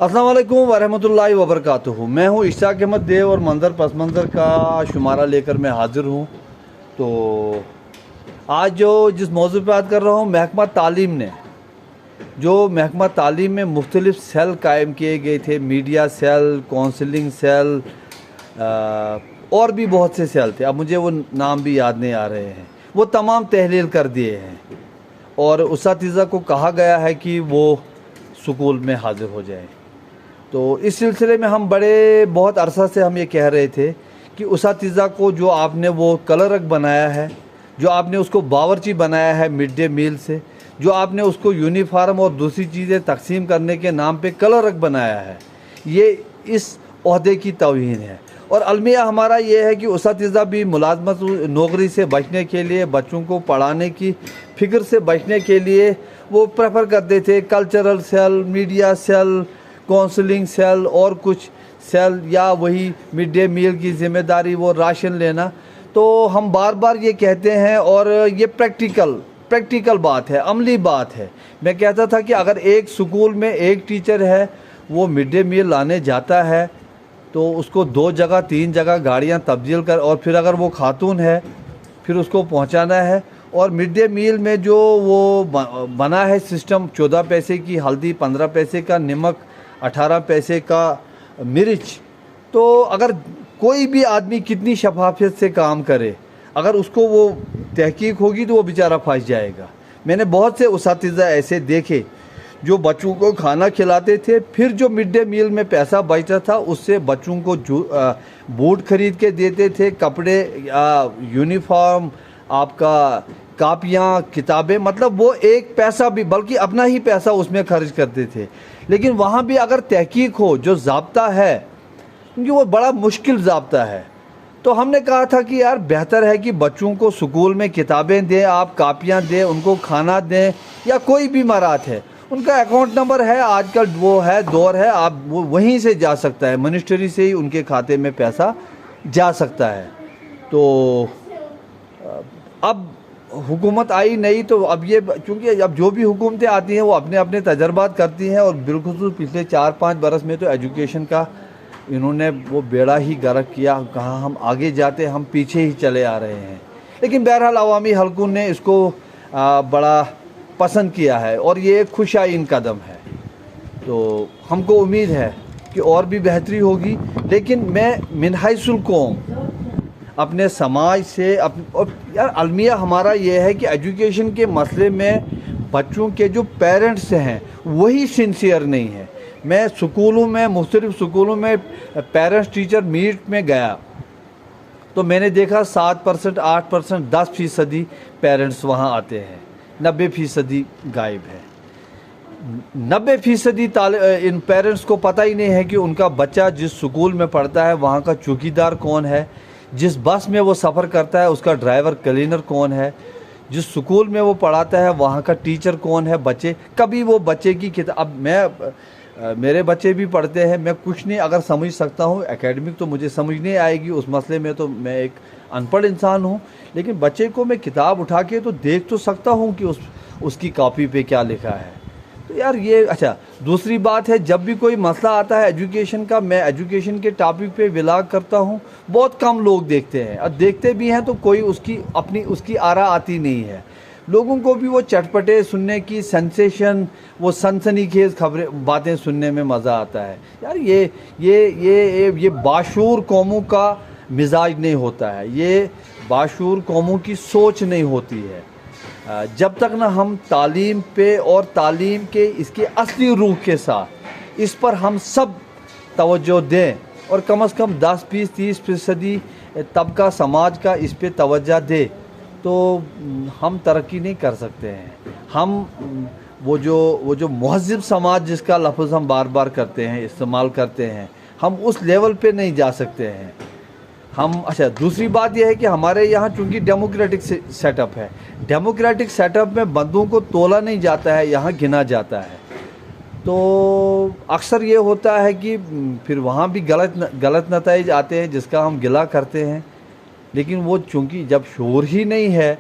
अस्सलाम वालेकुम वरहमतुल्लाहि वबरकातुहू। मैं हूँ इश्ताक अहमद देव और मंजर पस मंज़र का शुमारा लेकर मैं हाज़िर हूँ। तो आज जिस मौजू पर बात कर रहा हूँ, महकमा तालीम ने जो महकमा तालीम में मुख्तलिफ़ सेल कायम किए गए थे, मीडिया सेल, काउंसलिंग सेल और भी बहुत से सेल थे, अब मुझे वो नाम भी याद नहीं आ रहे हैं, वो तमाम तहलील कर दिए हैं और उसातिज़ा को कहा गया है कि वो स्कूल में हाज़िर हो जाए। तो इस सिलसिले में हम बहुत अरसा से हम ये कह रहे थे कि उसातिज़ा को जो आपने वो कलरक बनाया है, जो आपने उसको बावर्ची बनाया है मिड डे मील से, जो आपने उसको यूनिफार्म और दूसरी चीज़ें तकसीम करने के नाम पे कलरक बनाया है, ये इस ओहदे की तौहीन है। और अलमिया हमारा ये है कि उसातिज़ा भी मुलाजमत नौकरी से बचने के लिए, बच्चों को पढ़ाने की फ़िक्र से बचने के लिए वो प्रेफर करते थे cultural cell, media cell, counselling cell और कुछ सेल, या वही मिड डे मील की ज़िम्मेदारी वो राशन लेना। तो हम बार बार ये कहते हैं और ये प्रैक्टिकल बात है, अमली बात है। मैं कहता था कि अगर एक स्कूल में एक टीचर है, वो मिड डे मील लाने जाता है तो उसको 2 जगह 3 जगह गाड़ियाँ तब्दील कर, और फिर अगर वो खातून है फिर उसको पहुँचाना है। और मिड डे मील में जो वो बना है सिस्टम, 14 पैसे की हल्दी, 15 पैसे का नमक, 18 पैसे का मिर्च, तो अगर कोई भी आदमी कितनी शफाफियत से काम करे, अगर उसको वो तहकीक होगी तो वो बेचारा फंस जाएगा। मैंने बहुत से उसातिज़ा ऐसे देखे जो बच्चों को खाना खिलाते थे, फिर जो मिड डे मील में पैसा बचता था उससे बच्चों को बूट खरीद के देते थे, कपड़े, यूनिफॉर्म, आपका कापियाँ, किताबें, मतलब वो एक पैसा भी, बल्कि अपना ही पैसा उसमें खर्च करते थे। लेकिन वहाँ भी अगर तहकीक हो, जो ज़ाब्ता है, क्योंकि वो बड़ा मुश्किल ज़ाब्ता है, तो हमने कहा था कि यार बेहतर है कि बच्चों को स्कूल में किताबें दें, आप कापियाँ दें, उनको खाना दें, या कोई भी मरात है, उनका अकाउंट नंबर है, आजकल वो है दौर है, आप वो वहीं से जा सकता है, मिनिस्ट्री से ही उनके खाते में पैसा जा सकता है। तो अब हुकूमत आई नहीं, तो अब ये, चूँकि अब जो भी हुकूमतें आती हैं वो अपने अपने तजर्बात करती हैं, और बिलखुसूस पिछले 4-5 बरस में तो एजुकेशन का इन्होंने वो बेड़ा ही गर्क किया। कहाँ हम आगे जाते, हम पीछे ही चले आ रहे हैं। लेकिन बहरहाल अवामी हलकों ने इसको बड़ा पसंद किया है और ये एक खुशाइन कदम है। तो हमको उम्मीद है कि और भी बेहतरी होगी। लेकिन मैं मिनहाइसुल कौम अपने समाज से और यार अलमिया हमारा ये है कि एजुकेशन के मसले में बच्चों के जो पेरेंट्स हैं वही सिंसियर नहीं है। मैं स्कूलों में, मुख्तलिफ स्कूलों में पेरेंट्स टीचर मीट में गया तो मैंने देखा 7%, 8%, 10% पेरेंट्स वहाँ आते हैं, 90% गायब है। 90% इन पेरेंट्स को पता ही नहीं है कि उनका बच्चा जिस स्कूल में पढ़ता है वहाँ का चौकीदार कौन है, जिस बस में वो सफ़र करता है उसका ड्राइवर क्लीनर कौन है, जिस स्कूल में वो पढ़ाता है वहाँ का टीचर कौन है। बच्चे कभी वो बच्चे की किताब, अब मेरे बच्चे भी पढ़ते हैं, मैं कुछ नहीं अगर समझ सकता हूँ, एकेडमिक तो मुझे समझ नहीं आएगी, उस मसले में तो मैं एक अनपढ़ इंसान हूँ, लेकिन बच्चे को मैं किताब उठा के तो देख तो सकता हूँ कि उसकी कॉपी पे क्या लिखा है। तो यार ये अच्छा, दूसरी बात है, जब भी कोई मसला आता है एजुकेशन का, मैं एजुकेशन के टॉपिक पे विलाग करता हूँ, बहुत कम लोग देखते हैं, और देखते भी हैं तो कोई उसकी आरा आती नहीं है। लोगों को भी वो चटपटे सुनने की, सेंसेशन, वो सनसनीखेज खबरें, बातें सुनने में मज़ा आता है। यार ये बाशूर कौमों का मिजाज नहीं होता है, ये बाशूर कौमों की सोच नहीं होती है। जब तक ना हम तालीम पे और तालीम के इसके असली रूह के साथ इस पर हम सब तवज्जो दें, और कम से कम 10-20-30% तबका समाज का इस पे तवज्जो दे, तो हम तरक्की नहीं कर सकते हैं। हम वो जो मुहज़्ज़िब समाज जिसका लफ्ज़ हम बार बार करते हैं, इस्तेमाल करते हैं, हम उस लेवल पे नहीं जा सकते हैं हम। अच्छा, दूसरी बात यह है कि हमारे यहाँ चूँकि डेमोक्रेटिक सेटअप है, डेमोक्रेटिक सेटअप में बंदों को तोला नहीं जाता है, यहाँ गिना जाता है। तो अक्सर ये होता है कि फिर वहाँ भी गलत नतीजे आते हैं जिसका हम गिला करते हैं। लेकिन वो चूँकि जब शोर ही नहीं है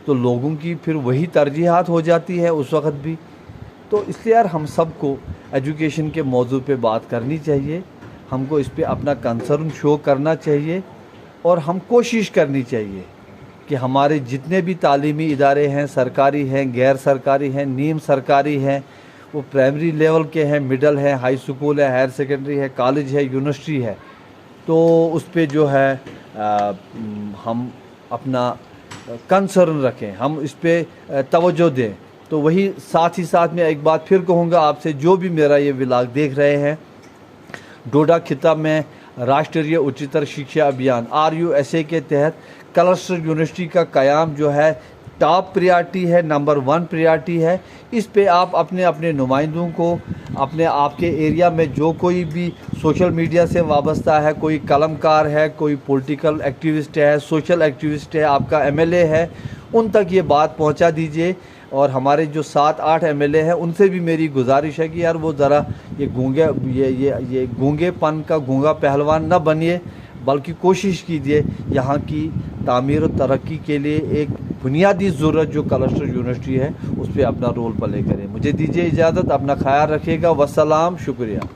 तो लोगों की फिर वही तरजीहात हो जाती है उस वक़्त भी। तो इसलिए यार हम सबको एजुकेशन के मौजू पे बात करनी चाहिए, हमको इस पे अपना कंसर्न शो करना चाहिए और हम कोशिश करनी चाहिए कि हमारे जितने भी तालीमी इदारे हैं, सरकारी हैं, गैर सरकारी हैं, नीम सरकारी हैं, वो प्राइमरी लेवल के हैं, मिडल है, हाई स्कूल है, हायर सेकेंडरी है, कॉलेज है, यूनिवर्सिटी है, तो उस पे जो है हम अपना कंसर्न रखें, हम इस पे तवज्जो दें। तो वही साथ ही साथ में एक बात फिर कहूँगा आपसे, जो भी मेरा ये व्लॉग देख रहे हैं, डोडा खिताब में राष्ट्रीय उच्चतर शिक्षा अभियान RUSA के तहत क्लस्टर यूनिवर्सिटी का क़याम जो है टॉप प्रायोरिटी है, नंबर 1 प्रायोरिटी है। इस पे आप अपने अपने नुमाइंदों को, अपने आपके एरिया में जो कोई भी सोशल मीडिया से वाबस्ता है, कोई कलमकार है, कोई पॉलिटिकल एक्टिविस्ट है, सोशल एक्टिविस्ट है, आपका MLA है, उन तक ये बात पहुंचा दीजिए। और हमारे जो 7-8 MLA हैं उनसे भी मेरी गुजारिश है कि यार वो ज़रा ये गूंगेपन का गूंगा पहलवान न बनिए, बल्कि कोशिश कीजिए यहाँ की तामीर और तरक्की के लिए एक बुनियादी ज़रूरत जो क्लस्टर यूनिवर्सिटी है उस पर अपना रोल प्ले करें। मुझे दीजिए इजाज़त, अपना ख्याल रखिएगा। वस्सलाम, शुक्रिया।